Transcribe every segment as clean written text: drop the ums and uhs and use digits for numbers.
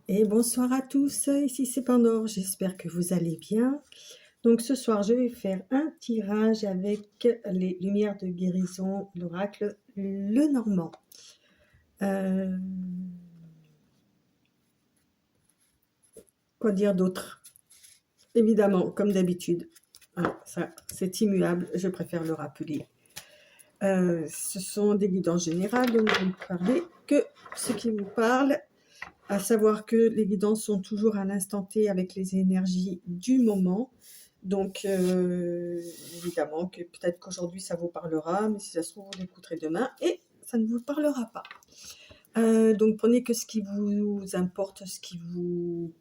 Et bonsoir à tous, ici c'est Pandore, j'espère que vous allez bien. Donc ce soir je vais faire un tirage avec les lumières de guérison, l'oracle Lenormand. Quoi dire d'autre? Évidemment, comme d'habitude, ça c'est immuable, je préfère le rappeler. Ce sont des guidances générales, donc je ne parler que ce qui vous parle, à savoir que les guidances sont toujours à l'instant T avec les énergies du moment. Donc, évidemment que peut-être qu'aujourd'hui ça vous parlera, mais si ça se trouve, vous l'écouterez demain et ça ne vous parlera pas. Donc, prenez que ce qui vous importe, ce qui vous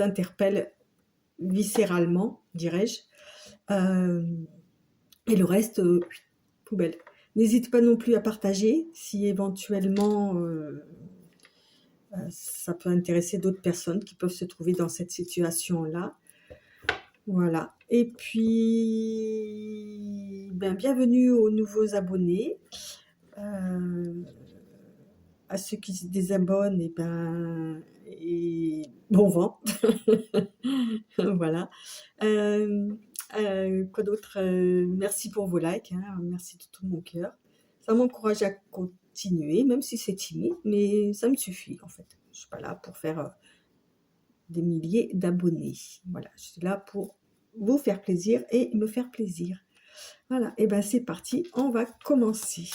interpelle viscéralement, dirais-je. Et le reste, poubelle. N'hésitez pas non plus à partager si éventuellement ça peut intéresser d'autres personnes qui peuvent se trouver dans cette situation-là. Voilà. Et puis, bienvenue aux nouveaux abonnés. À ceux qui se désabonnent, et bon vent. Voilà. Quoi d'autre? Merci pour vos likes, hein, merci de tout mon cœur. Ça m'encourage à continuer, même si c'est timide, mais ça me suffit en fait. Je suis pas là pour faire des milliers d'abonnés. Voilà, je suis là pour vous faire plaisir et me faire plaisir. Voilà, et c'est parti, on va commencer.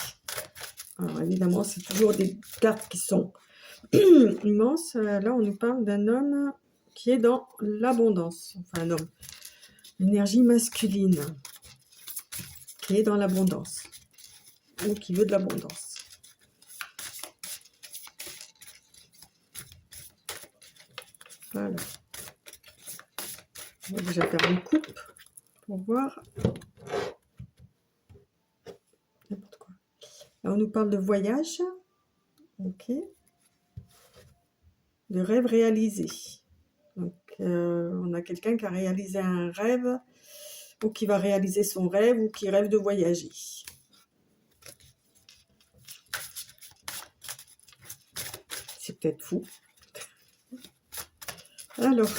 Alors évidemment, c'est toujours des cartes qui sont immenses. Là, on nous parle d'un homme qui est dans l'abondance. Enfin, un homme, l'énergie masculine qui est dans l'abondance ou qui veut de l'abondance. Voilà. On va déjà faire une coupe pour voir. N'importe quoi. Là, on nous parle de voyage. Ok. De rêve réalisé. Donc, on a quelqu'un qui a réalisé un rêve, ou qui va réaliser son rêve, ou qui rêve de voyager. C'est peut-être fou. Alors,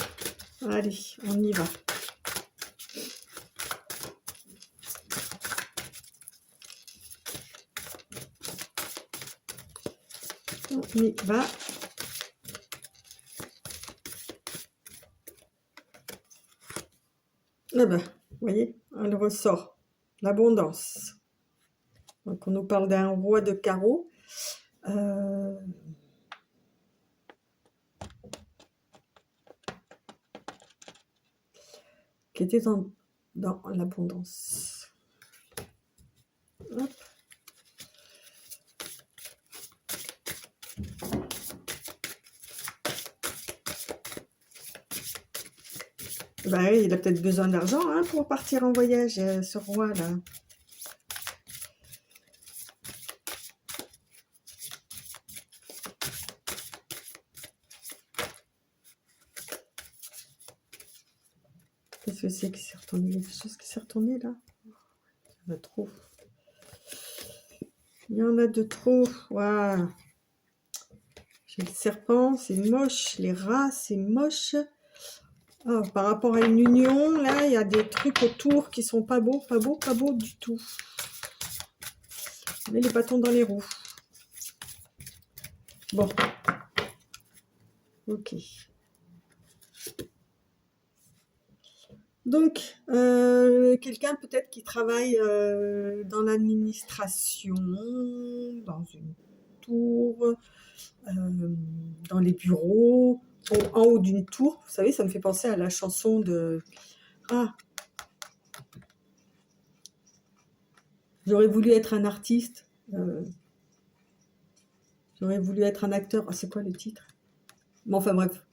allez, on y va. On y va. Ah ben, vous voyez, elle ressort. L'abondance. Donc, on nous parle d'un roi de carreau. Qui était dans l'abondance. Hop. Ben oui, il a peut-être besoin d'argent pour partir en voyage, ce roi-là. Qu'est-ce que c'est qui s'est retourné? Il y a quelque chose qui s'est retourné là? Il y en a trop. Il y en a de trop. Waouh. J'ai le serpent, c'est moche. Les rats, c'est moche. Oh, par rapport à une union, là, il y a des trucs autour qui sont pas beaux, pas beaux, pas beaux du tout. Mais les bâtons dans les roues. Bon. Ok. Donc, quelqu'un peut-être qui travaille dans l'administration, dans une tour, dans les bureaux, en haut d'une tour. Vous savez, ça me fait penser à la chanson de... Ah, j'aurais voulu être un artiste. J'aurais voulu être un acteur. Ah, c'est quoi le titre? Bon, enfin bref.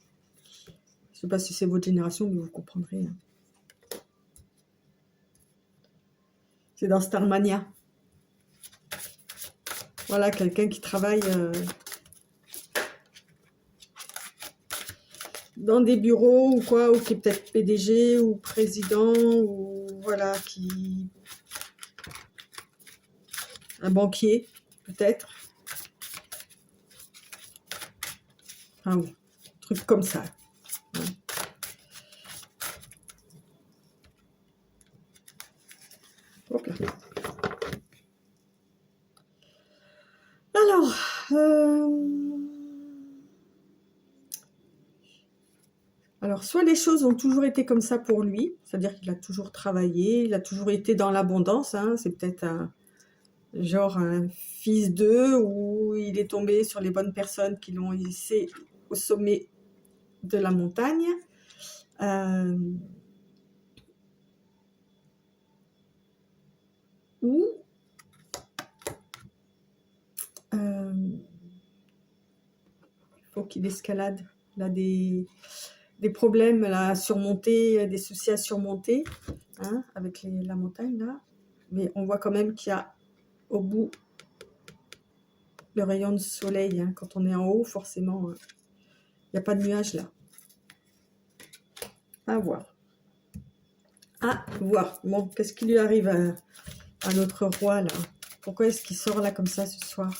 Je ne sais pas si c'est votre génération, mais vous comprendrez. C'est dans Starmania. Voilà, quelqu'un qui travaille dans des bureaux ou quoi, ou qui est peut-être PDG ou président, ou voilà, qui... Un banquier, peut-être. Ah oui. truc comme ça. Hein. Hop là. Alors, soit les choses ont toujours été comme ça pour lui, c'est-à-dire qu'il a toujours travaillé, il a toujours été dans l'abondance, hein, c'est peut-être genre un fils d'eux, où il est tombé sur les bonnes personnes qui l'ont hissé au sommet de la montagne. Ou il faut qu'il escalade. Il a des problèmes là, à surmonter, des soucis à surmonter, hein, avec la montagne là. Mais on voit quand même qu'il y a au bout le rayon de soleil, hein. Quand on est en haut, forcément, il n'y a pas de nuages là. À voir. À voir. Bon, qu'est-ce qui lui arrive à notre roi là? Pourquoi est-ce qu'il sort là comme ça ce soir?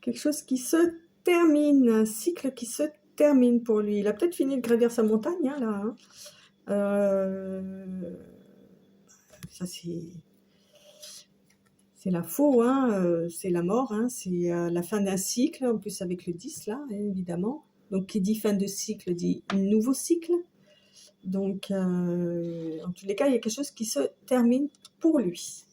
Quelque chose qui se termine, un cycle qui se termine pour lui. Il a peut-être fini de gravir sa montagne, hein, là. Hein. Ça, c'est la faux, hein, c'est la mort, hein, c'est la fin d'un cycle, en plus avec le 10, là, évidemment. Donc, qui dit fin de cycle, dit nouveau cycle. Donc, en tous les cas, il y a quelque chose qui se termine pour lui.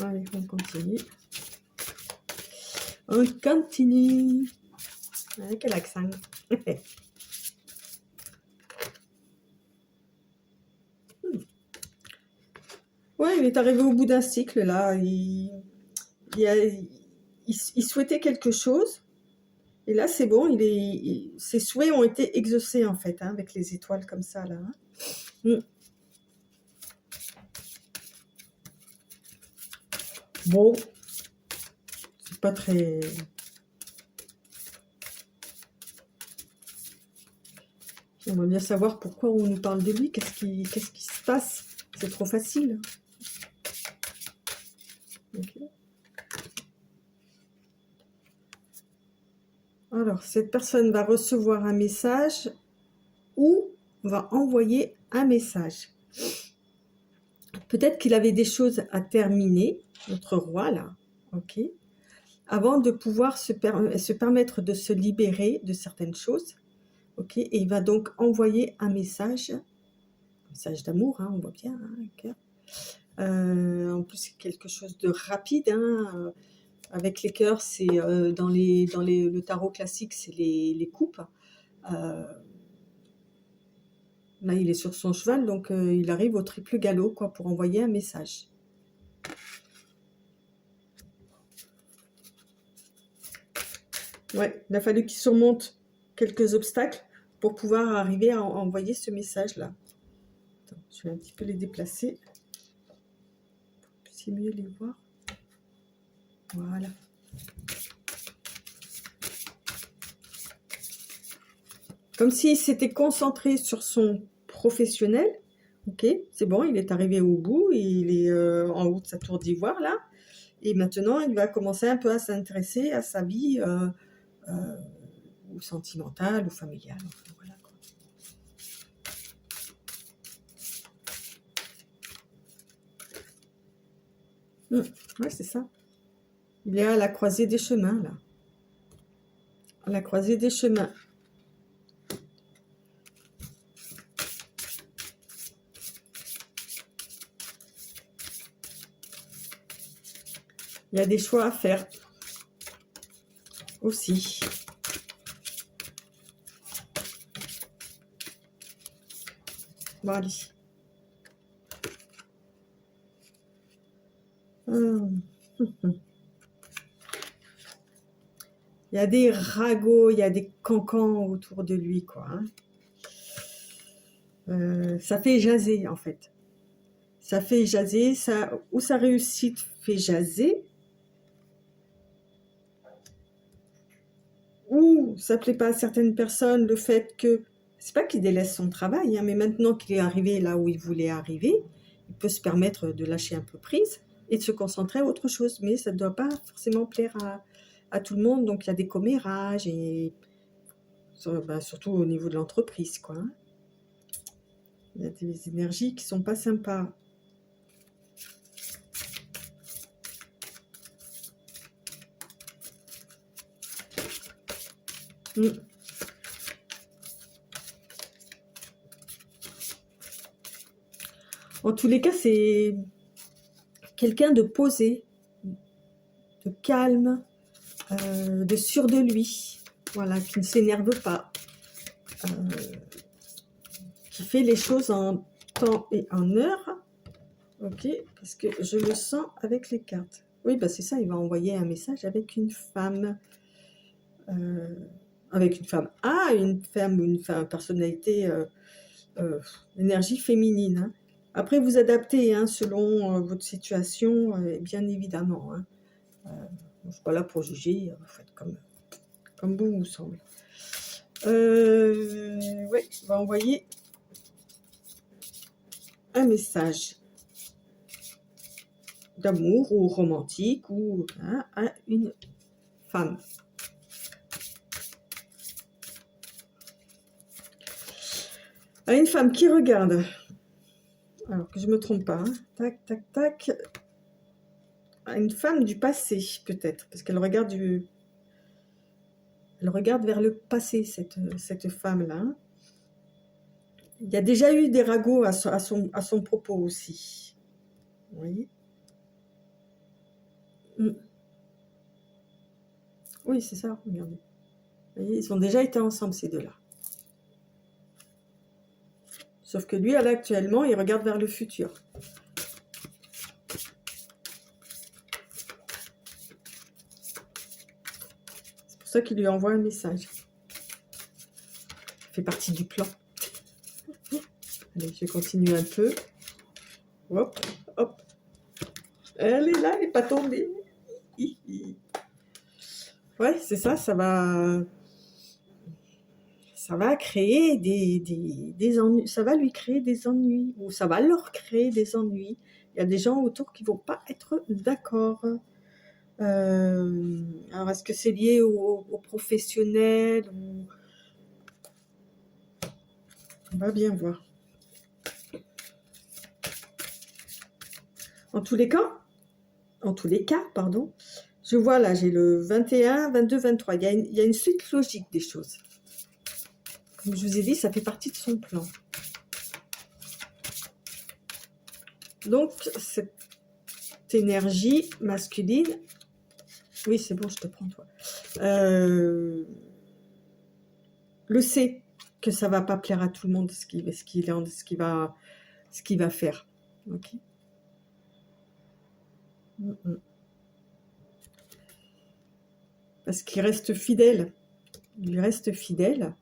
Allez, on continue. On continue. Quel accent. Ouais, il est arrivé au bout d'un cycle, là. Il souhaitait quelque chose. Et là, c'est bon, ses souhaits ont été exaucés, en fait, hein, avec les étoiles comme ça, là. Hein. Bon, c'est pas très... J'aimerais bien savoir pourquoi on nous parle de lui, qu'est-ce qui se passe. C'est trop facile. Okay. Alors, cette personne va recevoir un message ou va envoyer un message. Peut-être qu'il avait des choses à terminer, notre roi, là, ok, avant de pouvoir se permettre de se libérer de certaines choses, ok, et il va donc envoyer un message d'amour, hein, on voit bien, hein, okay. En plus, c'est quelque chose de rapide, hein, avec les cœurs, c'est dans le tarot classique, c'est les coupes. Là, il est sur son cheval, donc il arrive au triple galop, quoi, pour envoyer un message. Ouais, il a fallu qu'il surmonte quelques obstacles pour pouvoir arriver à envoyer ce message-là. Je vais un petit peu les déplacer. C'est mieux les voir. Voilà. Comme s'il s'était concentré sur son professionnel. Ok, c'est bon, il est arrivé au bout, il est en haut de sa tour d'ivoire là. Et maintenant, il va commencer un peu à s'intéresser à sa vie ou sentimentale ou familiale. Enfin, voilà, quoi. Ouais, c'est ça. Il est à la croisée des chemins là. À la croisée des chemins. Il y a des choix à faire aussi. Bon, allez. Il y a des ragots, il y a des cancans autour de lui, quoi. Hein. Ça fait jaser, en fait. Ça fait jaser, ou sa réussite fait jaser, ou ça plaît pas à certaines personnes le fait que, c'est pas qu'il délaisse son travail, hein, mais maintenant qu'il est arrivé là où il voulait arriver, il peut se permettre de lâcher un peu prise et de se concentrer à autre chose, mais ça ne doit pas forcément plaire à tout le monde, donc il y a des commérages, et ben, surtout au niveau de l'entreprise, quoi, hein. Il y a des énergies qui sont pas sympas. Mm. En tous les cas, c'est quelqu'un de posé, de calme, de sûr de lui, voilà, qui ne s'énerve pas, qui fait les choses en temps et en heure. Ok, parce que je le sens avec les cartes. Oui, bah c'est ça, il va envoyer un message avec une femme. Avec une femme. Ah, une femme, personnalité, énergie féminine, hein. Après, vous adaptez, hein, selon votre situation, bien évidemment, hein. Je ne suis pas là pour juger, vous faites comme bon vous semble. Oui, on va envoyer un message d'amour ou romantique ou, hein, à une femme. À une femme qui regarde, alors que je ne me trompe pas, hein. Tac, tac, tac, à une femme du passé peut-être, parce qu'elle regarde elle regarde vers le passé, cette femme-là. Il y a déjà eu des ragots à son propos aussi. Vous voyez? Oui, c'est ça, regardez. Vous voyez, ils ont déjà été ensemble, ces deux-là. Sauf que lui, actuellement, il regarde vers le futur. C'est pour ça qu'il lui envoie un message. Ça fait partie du plan. Allez, je continue un peu. Hop, hop. Elle est là, elle n'est pas tombée. Ouais, c'est ça, ça va créer des ennuis, ça va lui créer des ennuis, ou ça va leur créer des ennuis. Il y a des gens autour qui vont pas être d'accord. Alors, est-ce que c'est lié au professionnel ou... On va bien voir. En tous les cas, pardon, je vois là, j'ai le 21, 22, 23. Il y a une suite logique des choses. Comme je vous ai dit, ça fait partie de son plan. Donc, cette énergie masculine... Oui, c'est bon, je te prends, toi. Le sait que ça va pas plaire à tout le monde, ce qu'il va faire. Ok. Parce qu'il reste fidèle. Il reste fidèle.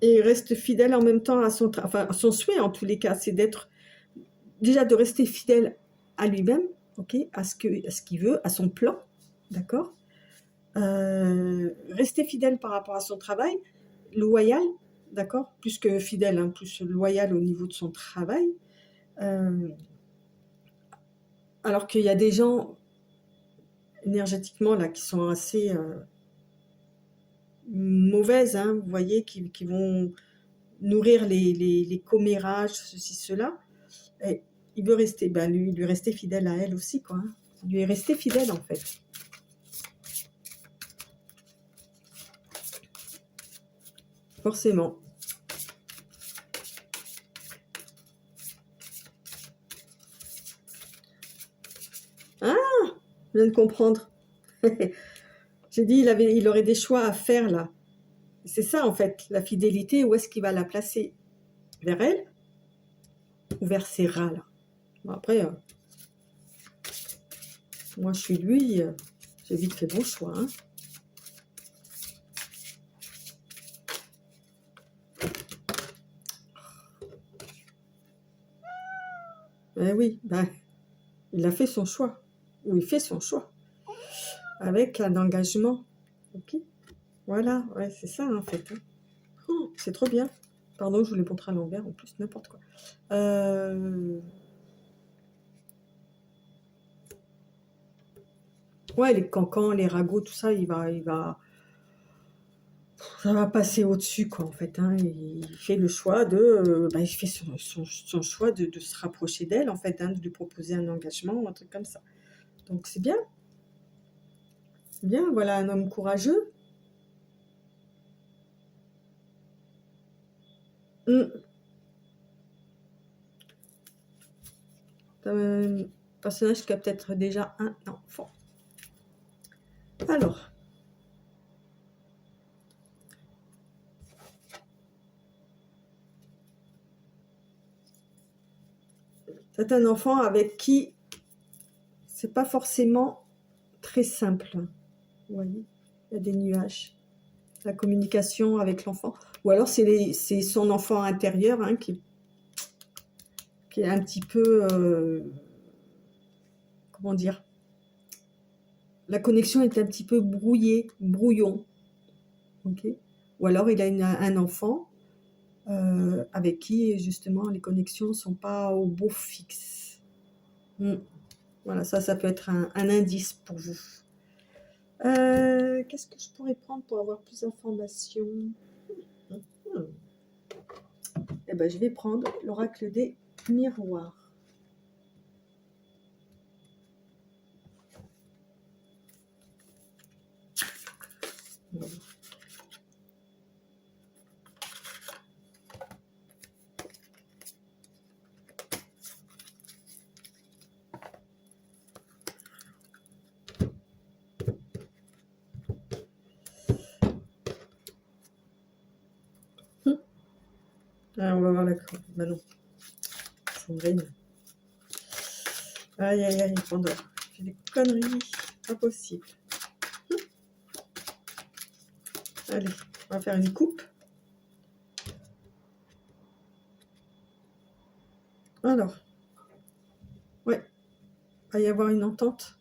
Et il reste fidèle en même temps à son souhait, en tous les cas, c'est d'être déjà de rester fidèle à lui-même, ok, à ce qu'il veut, à son plan, d'accord. Rester fidèle par rapport à son travail, loyal, d'accord, plus que fidèle, hein, plus loyal au niveau de son travail. Alors qu'il y a des gens énergétiquement là qui sont assez mauvaises, hein, vous voyez, qui vont nourrir les commérages, ceci, cela. Et il veut rester, ben lui rester fidèle à elle aussi, quoi, hein. Il lui est resté fidèle, en fait. Forcément. Ah, je viens de comprendre. J'ai dit, il aurait des choix à faire, là. C'est ça, en fait, la fidélité, où est-ce qu'il va la placer? Vers elle ou vers ses rats, là? Bon, après, moi, je suis lui, j'ai vite fait bon choix, hein. Eh oui, ben, il a fait son choix, ou il fait son choix, avec un engagement. Ok, voilà, ouais, c'est ça en fait. Hein. Oh, c'est trop bien. Pardon, je vous l'ai montré à l'envers, en plus, n'importe quoi. Ouais, les cancans, les ragots, tout ça, ça va passer au-dessus, quoi, en fait. Hein. Il fait le choix il fait son choix de se rapprocher d'elle, en fait, hein, de lui proposer un engagement, un truc comme ça. Donc, c'est bien. C'est bien, voilà un homme courageux. Un personnage qui a peut-être déjà un enfant. Alors, c'est un enfant avec qui c'est pas forcément très simple. Vous voyez, il y a des nuages. La communication avec l'enfant. Ou alors c'est son enfant intérieur hein, qui est un petit peu... comment dire, la connexion est un petit peu brouillée, brouillon. Okay, ou alors il a un enfant avec qui justement les connexions ne sont pas au beau fixe. Voilà, ça peut être un indice pour vous. Qu'est-ce que je pourrais prendre pour avoir plus d'informations? Eh ben, je vais prendre l'oracle des miroirs. Voilà. Ah, on va voir la... Bah non. Sandrine. Aïe, aïe, aïe, Pandore. J'ai des conneries. Impossible. Allez, on va faire une coupe. Alors. Ouais. Il va y avoir une entente.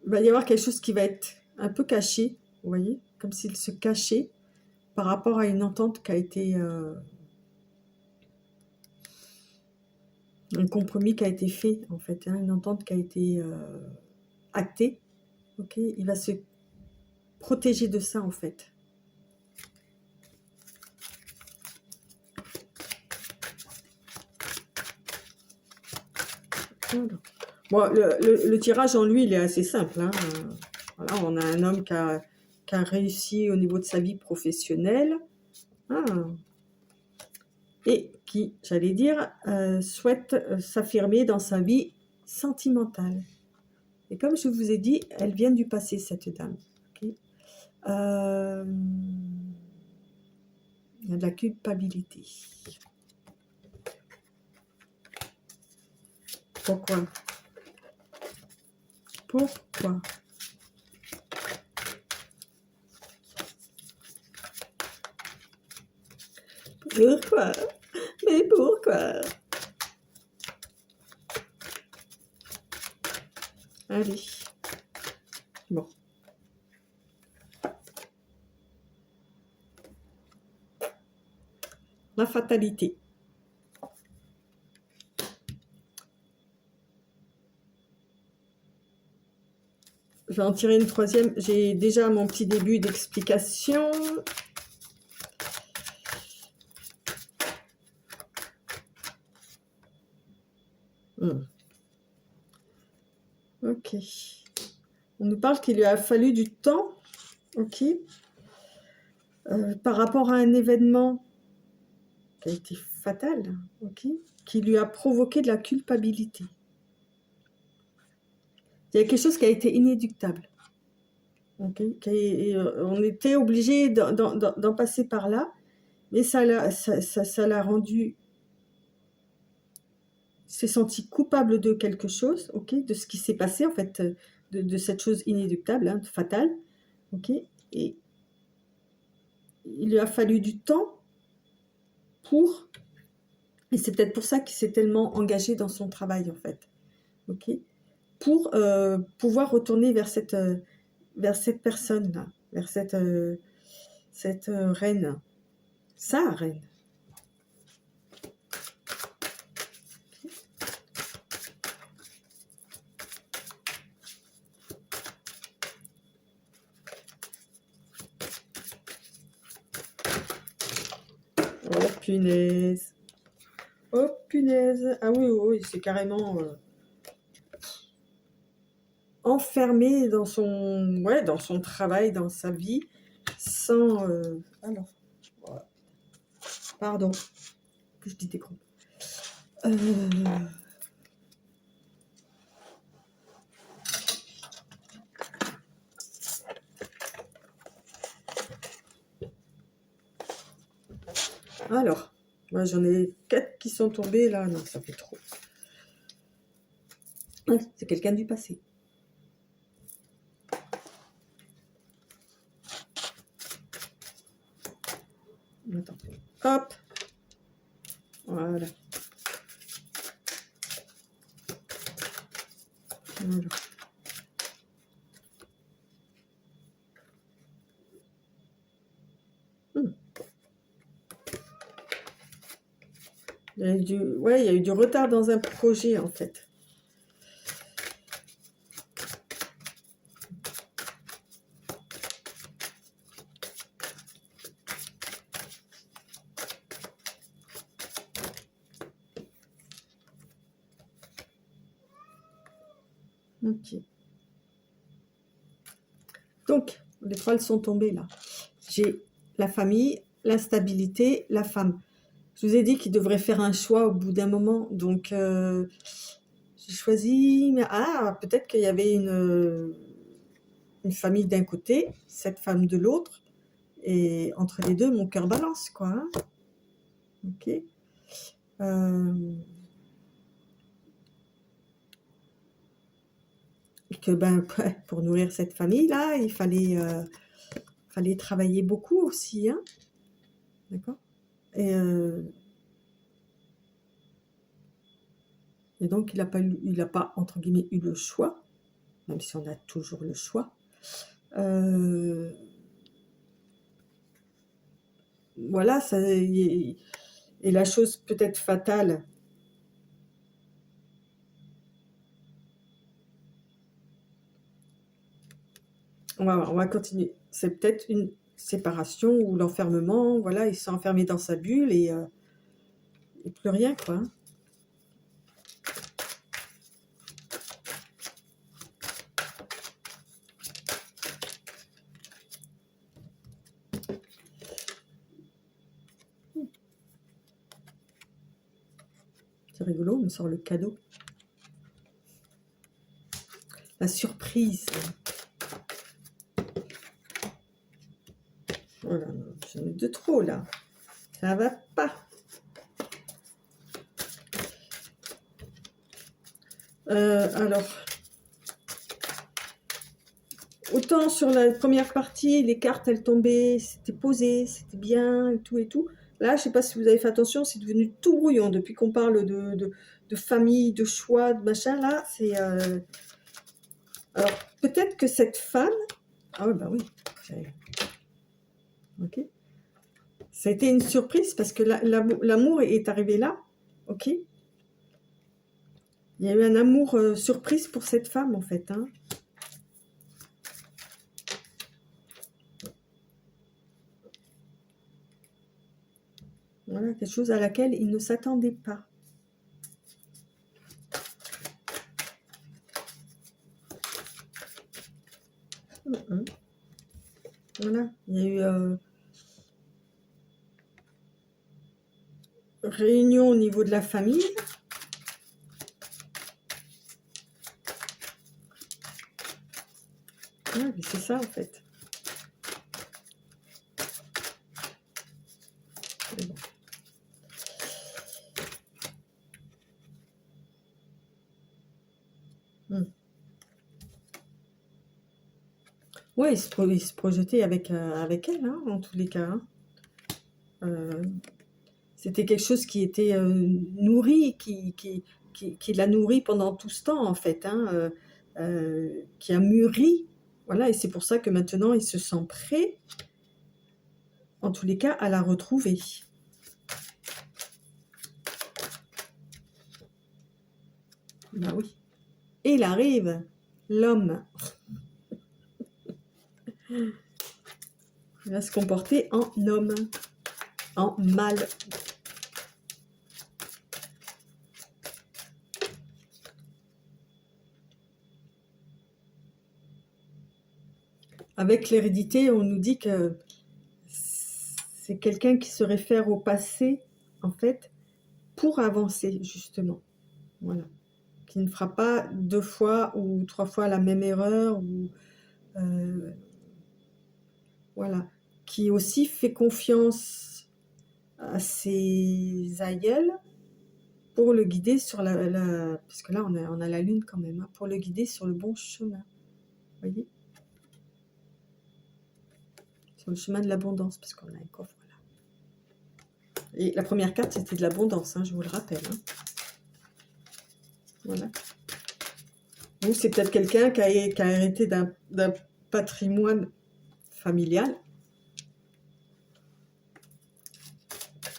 Il va y avoir quelque chose qui va être un peu caché. Vous voyez, comme s'il se cachait par rapport à une entente qui a été... un compromis qui a été fait, en fait, hein, une entente qui a été actée. Ok, il va se protéger de ça, en fait. Voilà. Bon, le tirage en lui, il est assez simple. Hein. Voilà, on a un homme qui a réussi au niveau de sa vie professionnelle. Ah. Et qui, j'allais dire, souhaite s'affirmer dans sa vie sentimentale. Et comme je vous ai dit, elle vient du passé, cette dame. Okay, il y a de la culpabilité. Pourquoi? Pourquoi? Pourquoi? Mais pourquoi? Allez. Bon. La fatalité. Je vais en tirer une troisième. J'ai déjà mon petit début d'explication. Ok. On nous parle qu'il lui a fallu du temps. Ok. Par rapport à un événement qui a été fatal. Ok. Qui lui a provoqué de la culpabilité. Il y a quelque chose qui a été inéluctable. Okay. On était obligé d'en passer par là, mais ça l'a rendu, s'est senti coupable de quelque chose, ok, de ce qui s'est passé en fait, de cette chose inéluctable, hein, fatale, ok, et il lui a fallu du temps pour... Et c'est peut-être pour ça qu'il s'est tellement engagé dans son travail, en fait. Ok, pour pouvoir retourner vers cette personne-là, vers cette reine, sa reine. Oh punaise! Oh punaise! Ah oui, oui, oui, c'est carrément enfermé ouais, dans son travail, dans sa vie, sans... alors, voilà. Pardon, que je dis des gros. Alors, moi j'en ai 4 qui sont tombés là, non, ça fait trop. Ouais, c'est quelqu'un du passé. Attends. Hop. Voilà. Voilà. Hmm. Ouais, il y a eu du retard dans un projet en fait. Ok. Donc, les 3 elles sont tombées là. J'ai la famille, l'instabilité, la femme. Je vous ai dit qu'il devrait faire un choix au bout d'un moment. Donc, j'ai choisi... Ah, peut-être qu'il y avait une famille d'un côté, cette femme de l'autre. Et entre les deux, mon cœur balance, quoi. Hein. Ok. Et que, ben, pour nourrir cette famille-là, il fallait travailler beaucoup aussi. Hein. D'accord. Et donc, il n'a pas, entre guillemets, eu le choix, même si on a toujours le choix. Voilà, ça, et la chose peut-être fatale, on va continuer. C'est peut-être une séparation ou l'enfermement, voilà, il s'est enfermé dans sa bulle et plus rien, quoi. Hein. C'est rigolo, on me sort le cadeau. La surprise. Voilà, j'en ai de trop, là. Ça va pas. Alors, autant sur la première partie, les cartes, elles tombaient, c'était posé, c'était bien, et tout et tout. Là, je sais pas si vous avez fait attention, c'est devenu tout brouillon. Depuis qu'on parle de famille, de choix, de machin, là, c'est... Alors, peut-être que cette femme... Ah ouais, bah oui. Ok. Ça a été une surprise parce que l'amour est arrivé là. Ok. Il y a eu un amour surprise pour cette femme, en fait. Hein. Voilà, quelque chose à laquelle il ne s'attendait pas. Voilà, il y a eu réunion au niveau de la famille. Ouais, c'est ça en fait. Bon. Ouais, il se projetait avec elle, hein, en tous les cas. Hein. C'était quelque chose qui était nourri, qui l'a nourri pendant tout ce temps, en fait, hein, qui a mûri. Voilà, et c'est pour ça que maintenant, il se sent prêt, en tous les cas, à la retrouver. Ben oui. Et il arrive, l'homme. Il va se comporter en homme, en mâle. Avec l'hérédité, on nous dit que c'est quelqu'un qui se réfère au passé, en fait, pour avancer, justement. Voilà. Qui ne fera pas 2 fois ou 3 fois la même erreur, ou voilà. Qui aussi fait confiance à ses aïeuls pour le guider sur parce que là, on a la lune quand même, hein, pour le guider sur le bon chemin. Vous voyez? Sur le chemin de l'abondance, parce qu'on a un coffre là. Et la première carte, c'était de l'abondance, hein, je vous le rappelle. Hein. Voilà. Donc, c'est peut-être quelqu'un qui a hérité d'un patrimoine familial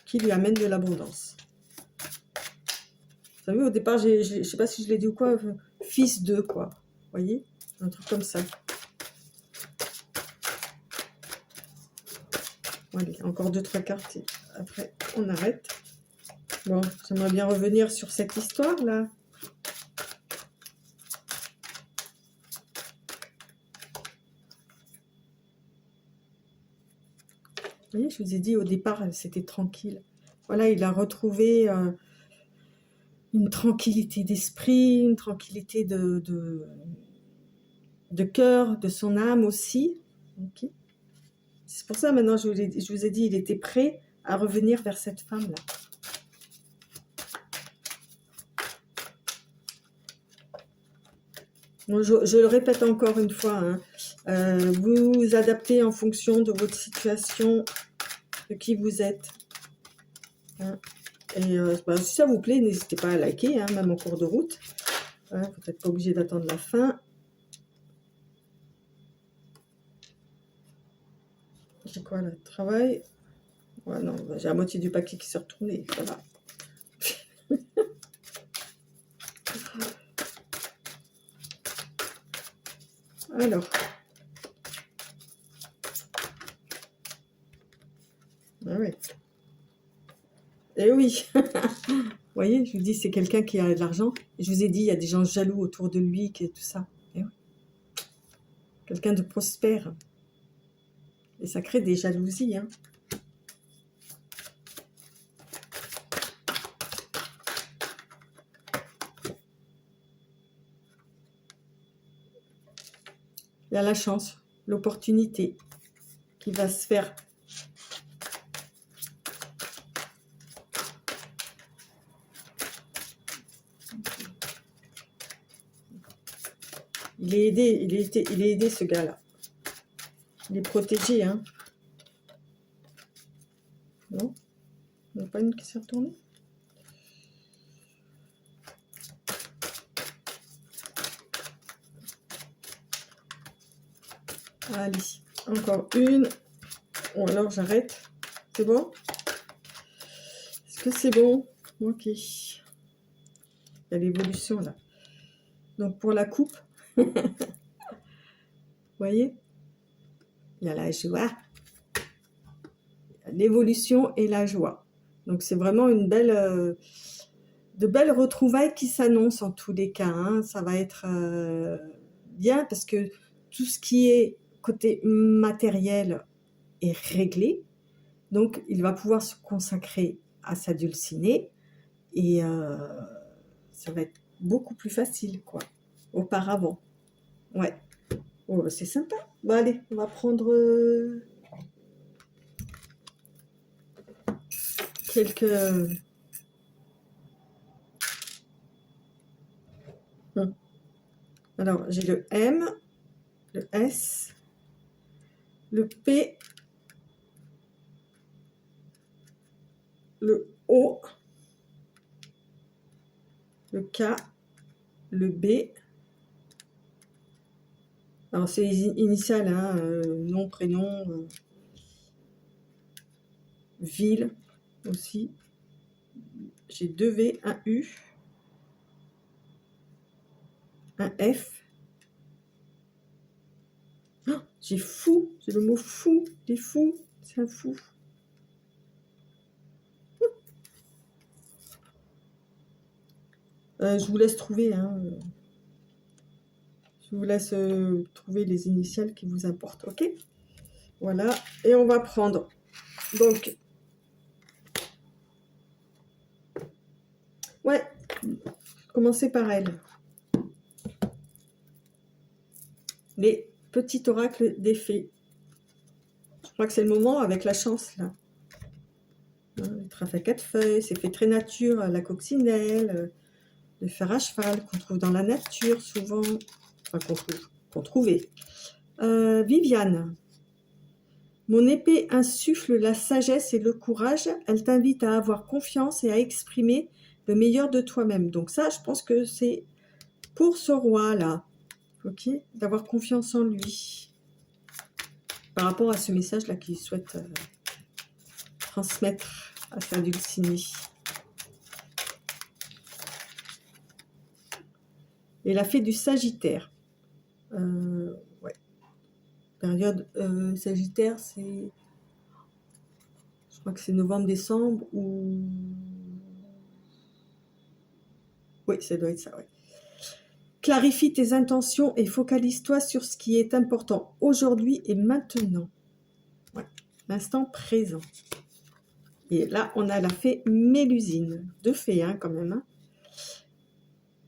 qui lui amène de l'abondance. Vous savez, au départ, je ne sais pas si je l'ai dit ou quoi, fils de quoi. Vous voyez? Un truc comme ça. Allez, encore 2-3 cartes et après on arrête. Bon, j'aimerais bien revenir sur cette histoire-là. Vous voyez, je vous ai dit au départ, c'était tranquille. Voilà, il a retrouvé une tranquillité d'esprit, une tranquillité de cœur, de son âme aussi. Okay. C'est pour ça, maintenant, je vous ai dit, il était prêt à revenir vers cette femme-là. Bon, je le répète encore une fois, hein, vous adaptez en fonction de votre situation, de qui vous êtes. Hein. Et bah, si ça vous plaît, n'hésitez pas à liker, hein, même en cours de route. Hein, vous n'êtes pas obligé d'attendre la fin. C'est quoi le travail? Ouais, non, j'ai la moitié du paquet qui s'est retourné, ça va. Alors. Ah oui. Eh oui. Vous voyez, je vous dis, c'est quelqu'un qui a de l'argent. Je vous ai dit, il y a des gens jaloux autour de lui, qui tout ça. Eh oui. Quelqu'un de prospère. Et ça crée des jalousies, hein. Il y a la chance, l'opportunité qui va se faire. Il est aidé, il est aidé ce gars-là. Il est protégé, hein. Non? Il n'y a pas une qui s'est retournée? Allez, encore une. Bon, alors j'arrête. C'est bon? Est-ce que c'est bon? Ok. Il y a l'évolution là. Donc pour la coupe, vous voyez, il y a la joie, l'évolution et la joie. Donc c'est vraiment une belle, de belles retrouvailles qui s'annoncent en tous les cas. Hein. Ça va être bien parce que tout ce qui est côté matériel est réglé. Donc il va pouvoir se consacrer à sa dulcinée et ça va être beaucoup plus facile quoi, auparavant. Ouais. Oh, c'est sympa. Bon, allez, on va prendre quelques... Alors, j'ai le M, le S, le P le O, le K, le B. Alors, c'est les initiales, hein, nom, prénom, ville aussi. J'ai 2 V, un U, un F. Oh, j'ai fou, j'ai le mot fou, des fous, c'est un fou. Je vous laisse trouver, hein. Je vous laisse trouver les initiales qui vous importent, ok? Voilà, et on va prendre, donc, ouais, commencer par elle. Les petits oracles des fées. Je crois que c'est le moment avec la chance, là. Le trèfle à 4 feuilles, c'est fait très nature, la coccinelle, le fer à cheval qu'on trouve dans la nature souvent, enfin qu'on trouvait. Viviane. Mon épée insuffle la sagesse et le courage. Elle t'invite à avoir confiance et à exprimer le meilleur de toi-même. Donc ça, je pense que c'est pour ce roi-là, ok, d'avoir confiance en lui. Par rapport à ce message-là qu'il souhaite transmettre à sa Dulcinée. Et la fée du Sagittaire. Ouais. Période Sagittaire, c'est... Je crois que c'est novembre-décembre ou... Oui, ça doit être ça, oui. Clarifie tes intentions et focalise-toi sur ce qui est important aujourd'hui et maintenant. Ouais. L'instant présent. Et là, on a la fée Mélusine. 2 fées, hein, quand même. Hein.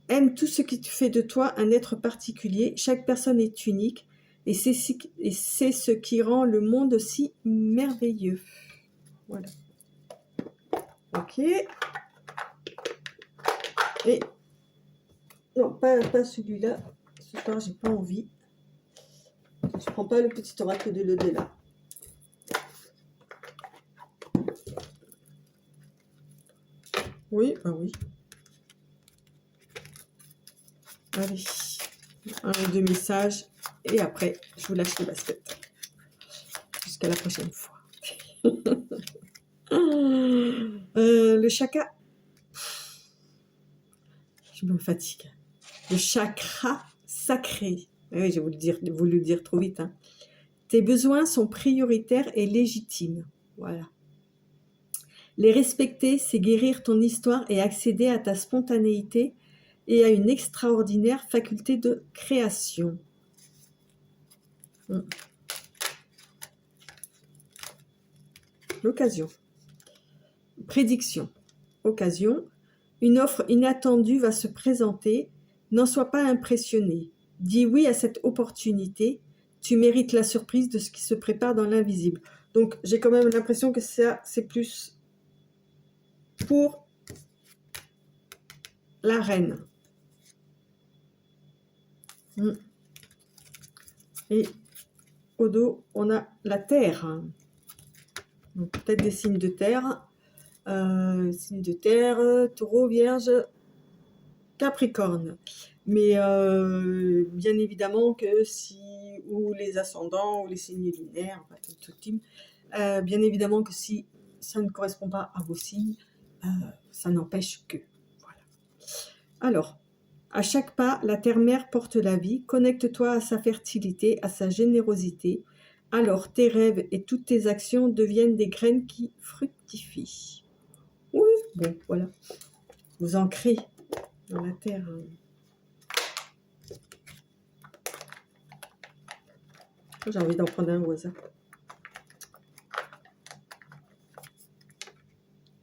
Aime tout ce qui fait de toi un être particulier. Chaque personne est unique. Et c'est ce qui rend le monde si merveilleux. Voilà. Ok. Et... Non, pas celui-là. Ce soir, j'ai pas envie. Je prends pas le petit oracle de l'au-delà. Oui, bah oui. Allez, un ou 2 messages. Et après, je vous lâche les baskets. Jusqu'à la prochaine fois. Le chakra. Je me fatigue. Le chakra sacré. Oui, j'ai voulu le dire trop vite. Hein. Tes besoins sont prioritaires et légitimes. Voilà. Les respecter, c'est guérir ton histoire et accéder à ta spontanéité et à une extraordinaire faculté de création. L'occasion. Prédiction. Occasion. Une offre inattendue va se présenter. N'en sois pas impressionné. Dis oui à cette opportunité. Tu mérites la surprise de ce qui se prépare dans l'invisible. Donc, j'ai quand même l'impression que ça, c'est plus pour la reine. Et au dos, on a la terre. Donc, peut-être des signes de terre. Signes de terre, taureau, vierge, capricorne. Mais bien évidemment que si, ou les ascendants, ou les signes lunaires, enfin, tout team, bien évidemment que si ça ne correspond pas à vos signes, ça n'empêche que. Voilà. Alors, à chaque pas, la terre-mère porte la vie. Connecte-toi à sa fertilité, à sa générosité. Alors, tes rêves et toutes tes actions deviennent des graines qui fructifient. Oui, bon, voilà. Vous ancrez dans la terre. J'ai envie d'en prendre un au hasard.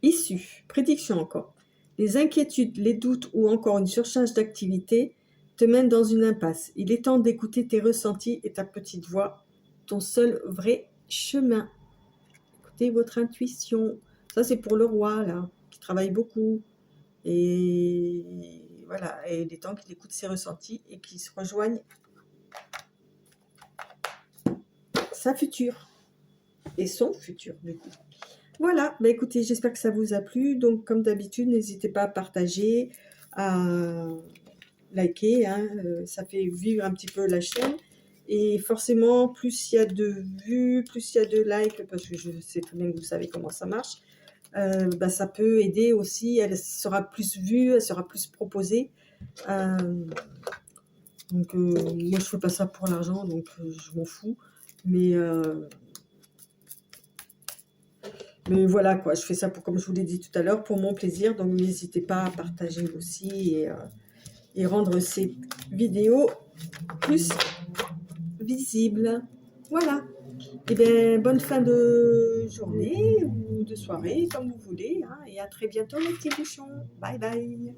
Issue, prédiction encore. Les inquiétudes, les doutes ou encore une surcharge d'activité te mènent dans une impasse. Il est temps d'écouter tes ressentis et ta petite voix, ton seul vrai chemin. Écoutez votre intuition. Ça, c'est pour le roi, là, qui travaille beaucoup. Et voilà, et il est temps qu'il écoute ses ressentis et qu'il se rejoigne sa future et son futur, du coup. Voilà, bah écoutez, j'espère que ça vous a plu. Donc, comme d'habitude, n'hésitez pas à partager, à liker, hein, ça fait vivre un petit peu la chaîne. Et forcément, plus il y a de vues, plus il y a de likes, parce que je sais très bien que vous savez comment ça marche, bah, ça peut aider aussi, elle sera plus vue, elle sera plus proposée. Donc, moi, je fais pas ça pour l'argent, donc je m'en fous. Mais voilà quoi, je fais ça pour, comme je vous l'ai dit tout à l'heure, pour mon plaisir. Donc n'hésitez pas à partager aussi et rendre ces vidéos plus visibles. Voilà. Et bien, bonne fin de journée ou de soirée, comme vous voulez, hein, et à très bientôt les petits bouchons. Bye bye.